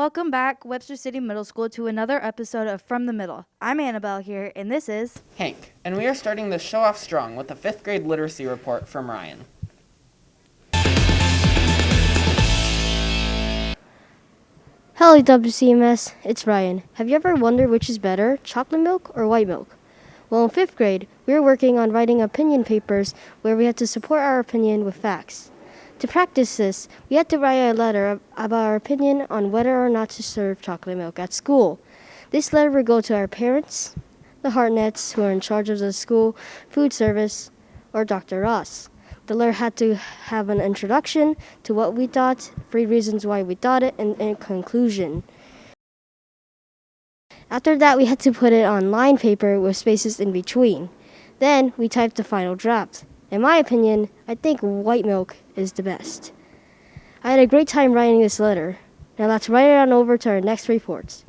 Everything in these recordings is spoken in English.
Welcome back, Webster City Middle School, to another episode of From the Middle. I'm Annabelle here, and this is Hank, and we are starting the show off strong with a 5th grade literacy report from Ryan. Hello WCMS, it's Ryan. Have you ever wondered which is better, chocolate milk or white milk? Well, in 5th grade, we were working on writing opinion papers where we had to support our opinion with facts. To practice this, we had to write a letter about our opinion on whether or not to serve chocolate milk at school. This letter would go to our parents, the Hartnets, who are in charge of the school food service, or Dr. Ross. The letter had to have an introduction to what we thought, 3 reasons why we thought it, and a conclusion. After that, we had to put it on line paper with spaces in between. Then, we typed the final draft. In my opinion, I think white milk is the best. I had a great time writing this letter. Now let's write it on over to our next reports.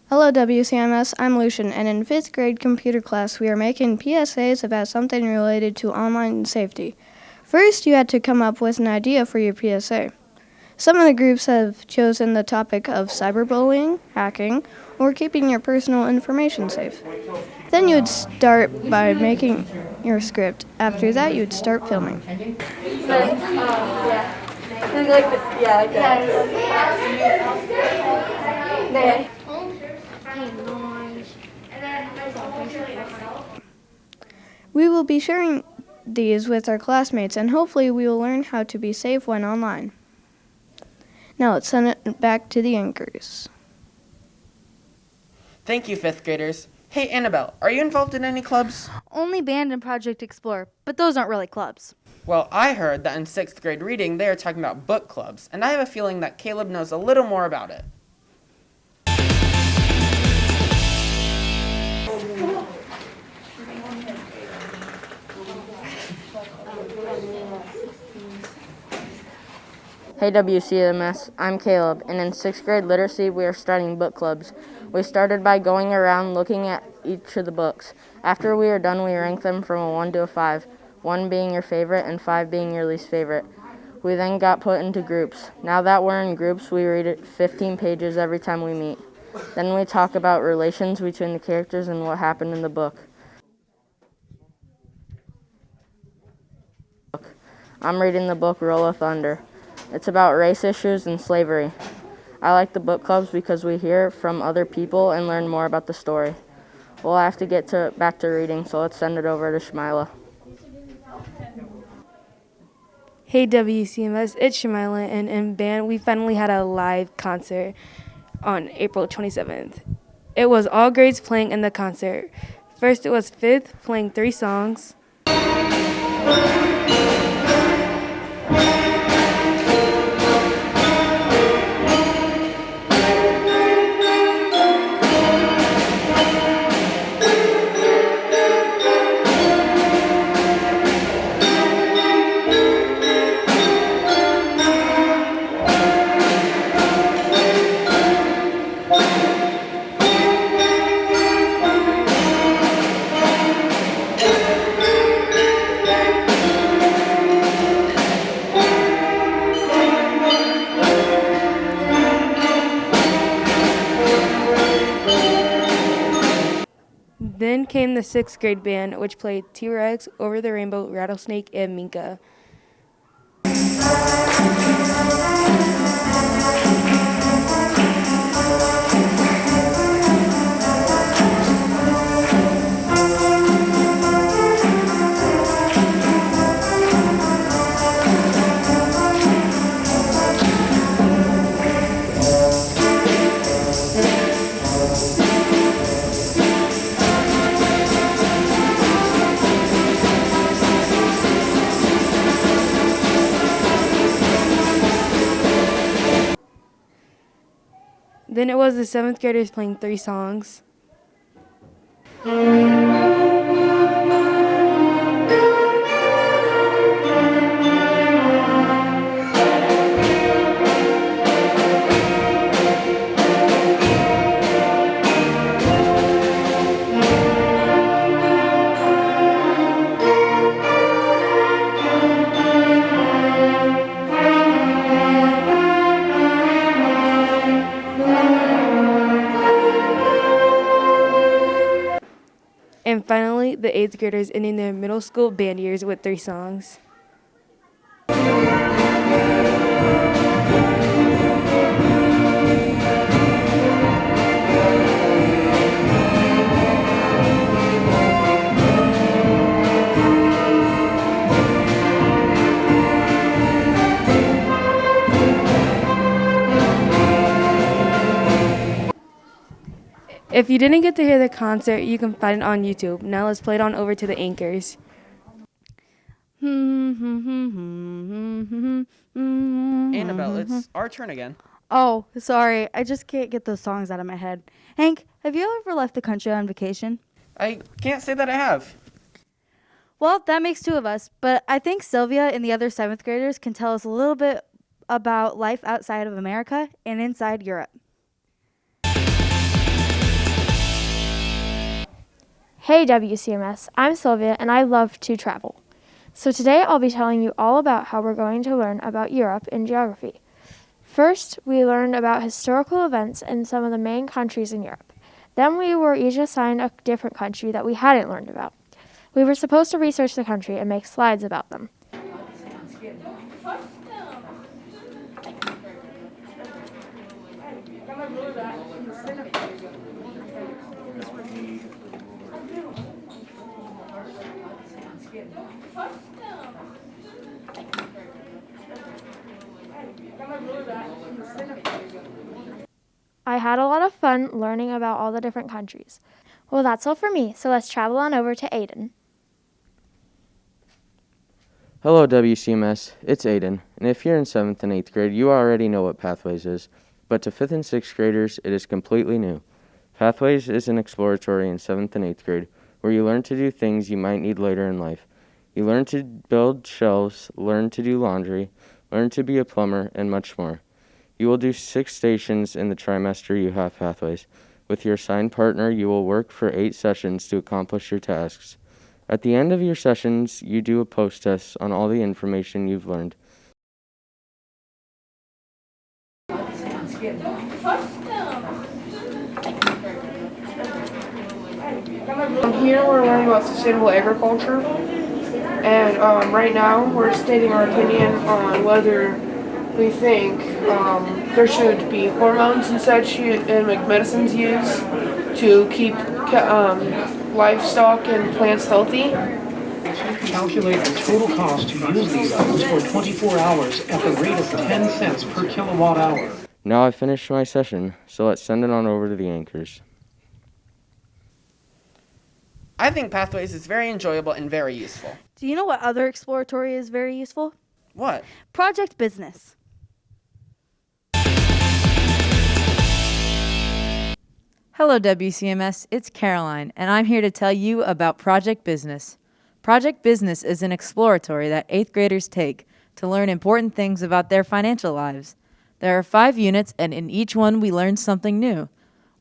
Hello WCMS, I'm Lucian, and in 5th grade computer class we are making PSAs about something related to online safety. First, you had to come up with an idea for your PSA. Some of the groups have chosen the topic of cyberbullying, hacking, or keeping your personal information safe. Then you would start by making your script. After that, you would start filming. We will be sharing these with our classmates, and hopefully we will learn how to be safe when online. Now let's send it back to the anchors. Thank you, 5th graders. Hey, Annabelle, are you involved in any clubs? only band and Project Explore, but those aren't really clubs. Well, I heard that in 6th grade reading they are talking about book clubs, and I have a feeling that Caleb knows a little more about it. Hey WCMS, I'm Caleb, and in 6th grade literacy we are starting book clubs. We started by going around looking at each of the books. After we are done, we rank them from a 1 to a 5, 1 being your favorite and 5 being your least favorite. We then got put into groups. Now that we're in groups, we read it 15 pages every time we meet. Then we talk about relations between the characters and what happened in the book. I'm reading the book Roll of Thunder. It's about race issues and slavery. I like the book clubs because we hear from other people and learn more about the story. We'll have to get back to reading, so let's send it over to Shmila. Hey WCMS, it's Shmila, and in band we finally had a live concert on April 27th. It was all grades playing in the concert. First it was 5th playing 3 songs. Then came the 6th grade band, which played T-Rex, Over the Rainbow, Rattlesnake, and Minka. Then it was the 7th graders playing 3 songs. And finally, the 8th graders ending their middle school band years with 3 songs. If you didn't get to hear the concert, you can find it on YouTube. Now let's play it on over to the anchors. Annabelle, it's our turn again. Oh, sorry. I just can't get those songs out of my head. Hank, have you ever left the country on vacation? I can't say that I have. Well, that makes 2 of us, but I think Sylvia and the other 7th graders can tell us a little bit about life outside of America and inside Europe. Hey WCMS, I'm Sylvia and I love to travel. So today I'll be telling you all about how we're going to learn about Europe in geography. First, we learned about historical events in some of the main countries in Europe. Then we were each assigned a different country that we hadn't learned about. We were supposed to research the country and make slides about them. I had a lot of fun learning about all the different countries. Well, that's all for me, so let's travel on over to Aiden. Hello WCMS, it's Aiden, and if you're in 7th and 8th grade, you already know what Pathways is, but to 5th and 6th graders, it is completely new. Pathways is an exploratory in 7th and 8th grade, where you learn to do things you might need later in life. You learn to build shelves, learn to do laundry, learn to be a plumber, and much more. You will do 6 stations in the trimester you have Pathways. With your assigned partner, you will work for 8 sessions to accomplish your tasks. At the end of your sessions, you do a post-test on all the information you've learned. Here we're learning about sustainable agriculture, and right now we're stating our opinion on whether we think there should be hormones and such and like medicines used to keep livestock and plants healthy. Calculate the total cost to use these items for 24 hours at the rate of 10 cents per kilowatt hour. Now I've finished my session, so let's send it on over to the anchors. I think Pathways is very enjoyable and very useful. Do you know what other exploratory is very useful? What? Project Business. Hello WCMS, it's Caroline, and I'm here to tell you about Project Business. Project Business is an exploratory that 8th graders take to learn important things about their financial lives. There are 5 units, and in each one we learn something new.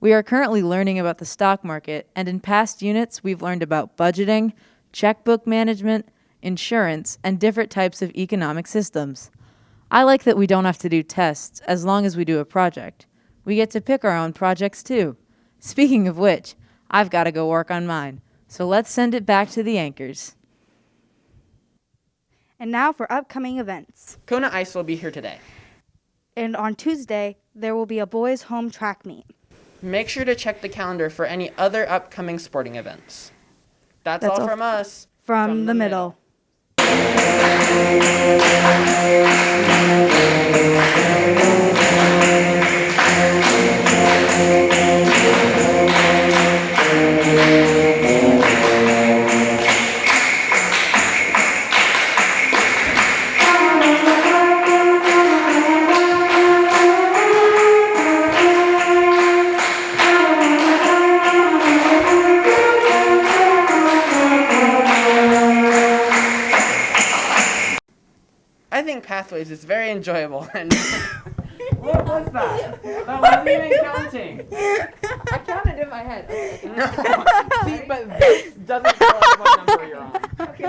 We are currently learning about the stock market, and in past units we've learned about budgeting, checkbook management, insurance, and different types of economic systems. I like that we don't have to do tests as long as we do a project. We get to pick our own projects too. Speaking of which, I've got to go work on mine. So let's send it back to the anchors. And now for upcoming events. Kona Ice will be here today. And on Tuesday, there will be a boys' home track meet. Make sure to check the calendar for any other upcoming sporting events. That's all from us. From the middle. I think Pathways is very enjoyable and what was that? That wasn't even counting. I counted in my head. No. See, but this doesn't tell us what number you're on.